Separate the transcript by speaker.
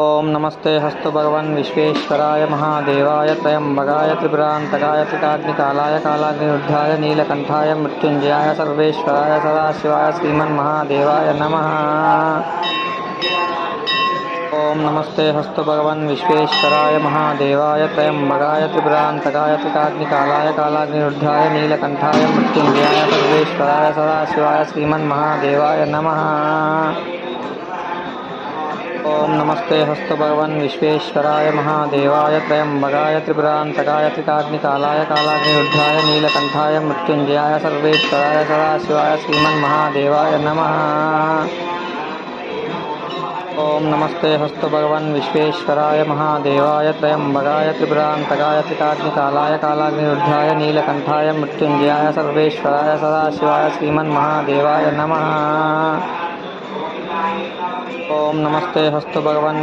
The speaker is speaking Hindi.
Speaker 1: ओम नमस्ते हस्तु भगवन् विश्वेश्वराय महादेवाय त्र्यंबकाय त्रिपुरांतकाय त्रिकाग्निकालाय कालाग्निरुद्धाय नीलकंठाय मृत्युंजयाय सर्वेश्वराय सदाशिवाय श्रीमन्महादेवाय नमः। ओम नमस्ते हस्तु भगवन् विश्वेश्वराय महादेवाय त्र्यंबकाय त्रिपुरांतकाय त्रिकाग्निकालाय कालाग्निरुद्धाय नीलकंठाय मृत्युंजयाय सर्वेश्वराय सदाशिवाय श्रीमन्महादेवाय नमः। ओम नमस्ते हस्तु भगवन् विश्वेश्वराय महादेवाय त्र्यंबकाय त्रिपुरांतकाय त्रिकाग्निकालाय कालाग्निरुद्धाय नीलकंठाय मृत्युंजयाय सर्वेश्वराय सदाशिवाय श्रीमन्महादेवाय नमः। ओम नमस्ते हस्तु भगवन् विश्वेश्वराय महादेवाय त्र्यंबकाय त्रिपुरांतकाय त्रिकाग्निकालाय कालाग्निरुद्धाय नीलकंठाय मृत्युंजयाय सर्वेश्वराय सदाशिवाय श्रीमन्महादेवाय नमः। ओम नमस्ते हस्तु भगवन्